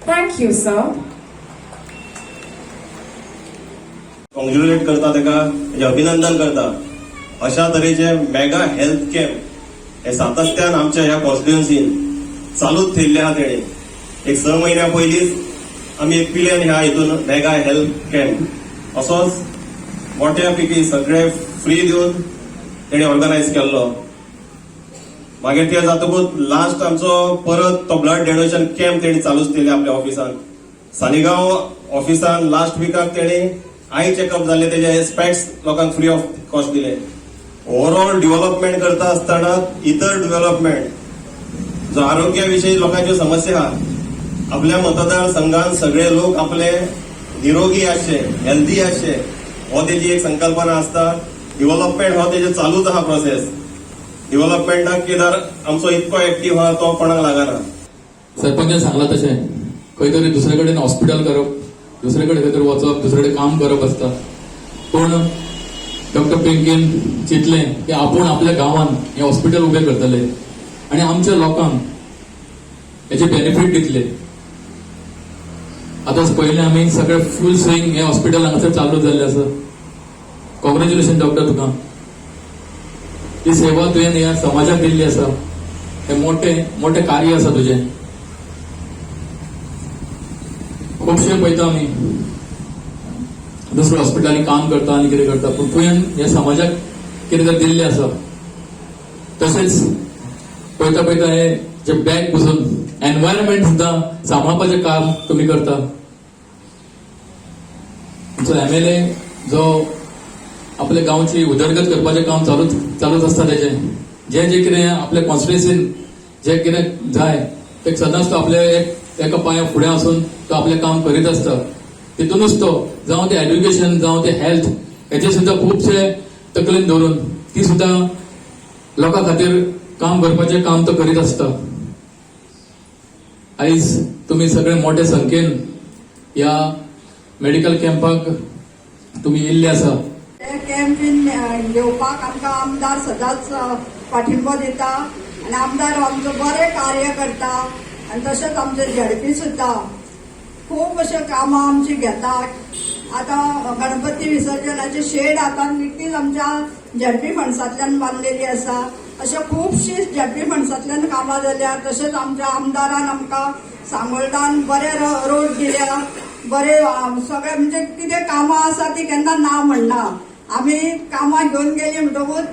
Thank you, sir. Congratulate करता तेका अभिनंदन करता. अशा तरेचे मेगा हेल्थ कॅम्प हे सातत्यान आमच्या ह्या कॉन्स्टिट्युएन्सीन चालूच थेयल्ले आहा. तेणे एक 6 महिन्या पयलींच आमी एक पिल्यान ह्या हितून मेगा हेल्थ कॅम्प असोच मोठ्या पैकी सगळे फ्री दिवन तेणे ऑर्गनायज केल्लो. मागीर ते जातकूच लास्ट आमचो परत तो ब्लड डोनेशन कॅम्प तेणी चालूच केले आपल्या ऑफिसान. सालिगांव ऑफिसान लास्ट विकाक तेणी आय चेकअप जाल्ले तेजे स्पेक्स लोकांक फ्री ऑफ कॉस्ट दिले. ओव्हरऑल डेव्हलपमेंट करता आसतना इतर डेव्हलपमेंट जो आरोग्याविषयी लोकांच्यो समस्या आहा, आपल्या मतदारसंघात सगळे लोक आपले निरोगी आसचे, हेल्दी आसचे, हो तेजी एक संकल्पना असता. डेव्हलपमेंट हो तेजे चालूच आहा प्रोसेस. डेव्हलपमेंटाक कितें आमचो इतको एक्टिव्ह आहा तो कोणाक लागना. सरपंचान सांगला तशें खंय तरी दुसरे कडेन हॉस्पिटल करप, दुसरे कडेन खंय तरी वचप, दुसरे कडेन काम करप आसता. पूण डॉक्टर पिंकीन चिंतलें की आपूण आपल्या गांवांत हे हॉस्पिटल उबें करतले आनी आमच्या लोकांक हेचे बेनिफीट दितले. आतांच पयलें आमी सगळे फूल स्विंग हे हॉस्पिटल हांगासर चालू जाल्लें आसा. कॉंग्रॅच्युलेशन डॉक्टर तुका. ही सेवा तुवें ह्या समाजाक दिल्ली आसा. हे मोठे कार्य आसा तुजें. खुबशे पळयता आमी दुसऱ्या हॉस्पिटलांनी काम करता आनी कितें करता, पूण तुवें ह्या समाजाक कितें तरी दिल्लें आसा. तशेंच पळयता पळयता हे जे बॅक बसून एनवायरमेंट सुद्दां सांबाळपाचें काम तुमी करता. तुमचो MLA जो आपल्या गांवची उदरगत करपाचें काम चालूच आसता तेजें. जे कितें आपल्या कॉन्स्टिट्युएन्सीन जे कितें जाय ते सदांच तो आपल्या एका पांया फुडें आसून तो आपलें काम करीत आसता. तितूनच तो जावं ते एड्युकेशन जावं ते हेल्थ हेचे सुद्दां खुबशे तकलेन धरून ती सुद्दां लोकां खातीर काम करपाचें काम तो करीत आसता. आयज तुमी सगळे मोठे संख्येन ह्या मेडिकल कॅम्पाक तुमी येयल्ले आसा. कॅम्पीन घेवपाक आमकां आमदार सदांच पाठिंबो दिता आनी आमदार आमचो बरें कार्य करता. आनी तशेंच आमचे झेडपी सुद्दां खूब अशें कामां आमची घेतात. आतां गणपती विसर्जनाची शेड आतां निकतीच आमच्या झेडपी फंड्सांतल्यान बांदलेली आसा. अशें खुबशीं झेडपी फंड्सांतल्यान कामां जाल्यात. तशेंच आमच्या आमदारान आमकां सांगोळडान बरे रोड दिल्या. बरे सगळे म्हणजे कितें कामां आसा ती केन्ना ना म्हणना. आमी कामां घेवन गेली म्हणटकूच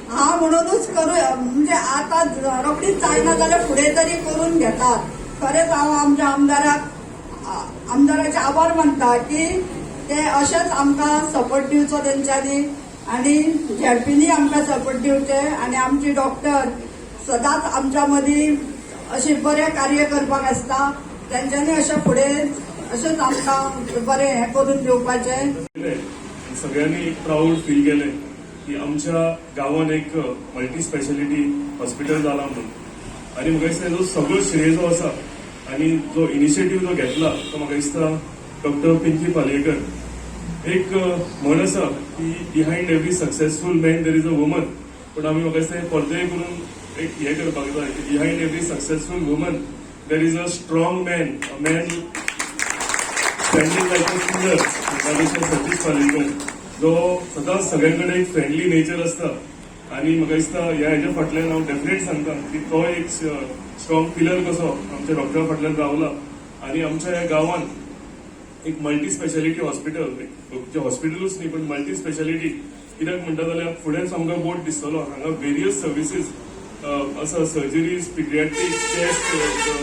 हांव म्हणूनच करू म्हणजे आतां रोखडीच जायना जाल्यार फुडें तरी करून घेतात. खरेंच हांव आमच्या आमदाराचे आभार मानता की ते अशेंच आमकां सपोर्ट दिवचो तेंच्यांनी आनी झेडपीनी आमकां सपोर्ट दिवचे. आनी आमची डॉक्टर सदांच आमच्या मदीं अशें बरें कार्य करपाक आसता. तेंच्यांनी अशें फुडें अशेंच आमकां बरें हें करून दिवपाचें. सगळ्यांनी एक प्राऊड फील केलें की आमच्या गांवांत एक मल्टी स्पेशालिटी हॉस्पिटल जाला म्हणून. आनी म्हाका दिसता जो सगळो श्रेय जो आसा आनी जो इनिशिएटीव जो घेतला तो म्हाका दिसता डॉक्टर पिंकी पालयेकर. एक म्हण आसा की behind every successful man there is a woman. पूण आमी म्हाका दिसता परतय करून एक हें करपाक जाय की behind every successful woman there is a strong man, a man standing like a pillar. Satish Palyekar जो सदांच सगळ्यां कडेन एक फ्रेंडली नेचर आसता. आनी म्हाका दिसता ह्या हेच्या फाटल्यान हांव डेफिनेट सांगता की तो एक स्ट्रॉंग पिलर कसो आमच्या डॉक्टरा फाटल्यान रावला. आनी आमच्या ह्या गांवांत एक मल्टी स्पेशालिटी हॉस्पिटल हॉस्पिटलूच न्ही पण मल्टी स्पेशालिटी कित्याक म्हणटा जाल्यार फुडेंच आमकां बोर्ड दिसतलो. हांगा वेरियस सर्विसीस आसा. Surgeries, paediatric, chest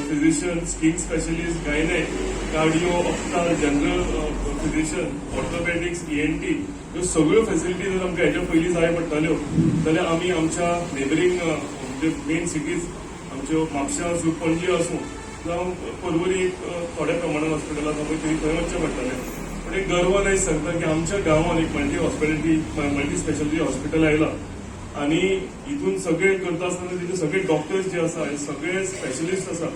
physician, skin specialist, gynae, cardio, ophthal, general physician, orthopaedics, ENT ह्यो सगळ्यो फेसिलिटी जर आमकां हेच्या पयलीं जाय पडटल्यो जाल्यार आमी आमच्या नेबरींग म्हणजे मेन सिटीज आमच्यो म्हापशां आसूं, पणजी आसूं जावं पर्वरी थोड्या प्रमाणात हॉस्पिटल आसा पळय थंय वचचें पडटलें. पूण एक गर्वान आयज सांगता की आमच्या गांवांत एक मल्टी स्पेशालिटी हॉस्पिटल आयलां. आनी हितून सगळे करता आसतना तितून सगळे डॉक्टर्स जे आसा सगळे स्पेशलिस्ट आसा.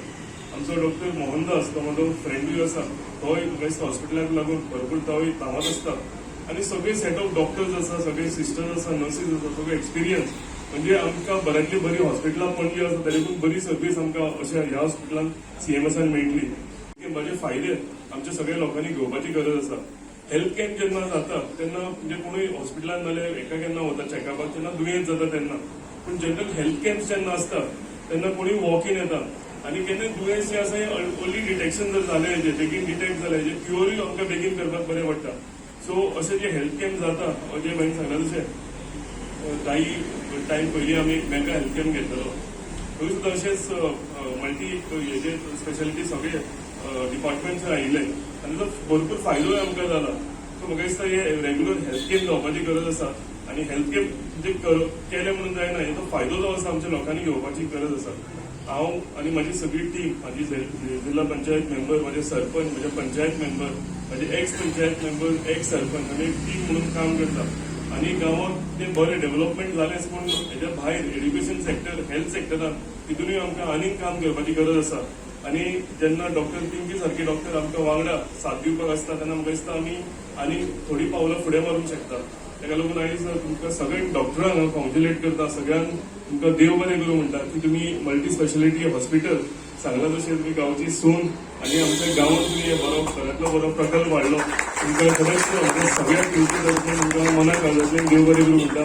आमचो डॉक्टर मोहनदास तो म्हाजो फ्रेंडूय आसा. तोय म्हाका दिसता हॉस्पिटलाक लागून भरपूर तोय कामात आसता. आनी सगळे सेट ऑफ डॉक्टर्स आसा, सगळे सिस्टर्स आसा, नर्सीस आसा, सगळे एक्सपिरियन्स. म्हणजे आमकां बऱ्यांतली बरी हॉस्पिटलां पणजी आसा तरी पूण बरी सर्वीस आमकां अशा ह्या हॉस्पिटलांत CMSान मेळटली. कॅम्पाचे फायदे आमच्या सगळ्या लोकांनी घेवपाची गरज आसा. हेल्थ कॅम्प जेन्ना जाता तेन्ना म्हणजे कोणूय हॉस्पिटलान नाल्यार एका केन्ना वता चॅकअपाक तेन्ना दुयेंत जाता तेन्ना, पूण जनरल हेल्थ कॅम्प जेन्ना आसता तेन्ना कोणूय वॉक इन येता आनी केन्नाय दुयेंस जे आसा अर्ली डिटेक्शन जर जालें हेजें बेगीन डिटेक्ट जालें हेजें क्युअरूय आमकां बेगीन करपाक बरें पडटा. सो अशें जे हेल्थ कॅम्प जाता जे हांवें सांगला तशें काही टायम पयलीं आमी मेगा हेल्थ कॅम्प घेतलो. थंय सुद्दां अशेंच मल्टी हेजे स्पेशालिटी सगळे डिपार्टमेंट्स आयिल्ले आनी ताचो भरपूर फायदोय आमकां जाला. सो म्हाका दिसता हे रेग्युलर हेल्थ कॅम्प जावपाची गरज आसा आनी हेल्थ कॅम्प म्हणजे केले म्हणून जायना, हेचो फायदो जो आसा आमच्या लोकांनी घेवपाची गरज आसा. हांव आनी म्हाजी सगळी टीम, म्हाजी जिल्हा पंचायत मेंबर, म्हाजे सरपंच, म्हजे पंचायत मेंबर, म्हाजे x panchayat member, x sarpanch, आमी एक टीम म्हणून काम करता आनी गांवांत ते बरें डेव्हलपमेंट जालेंच, पूण हेच्या भायर एड्युकेशन सेक्टर, हेल्थ सेक्टरान तितूनय आमकां आनीक काम करपाची गरज आसा. आनी जेन्ना डॉक्टर पिंकी सारके डॉक्टर आमकां वांगडा साथ दिवपाक आसता तेन्ना म्हाका दिसता आमी आनी थोडी पावलां फुडें मारूंक शकता. ताका लागून आयज तुमकां सगळ्या डॉक्टरांक हांव कॉंग्रेच्युलेट करता, सगळ्यांक तुमकां देव बरें करूं म्हणटा की तुमी मल्टी स्पेशालिटी हॉस्पिटल सांगला तशें तुमी गांवची सून आनी आमच्या गांवांत तुमी हे बरो घरांतलो बरो प्रकल्प वाडलो. तुमकां खरेंच सगळ्या टिमचे तर्फे तुमकां मनाक घालतले देव बरें करूं म्हणटा.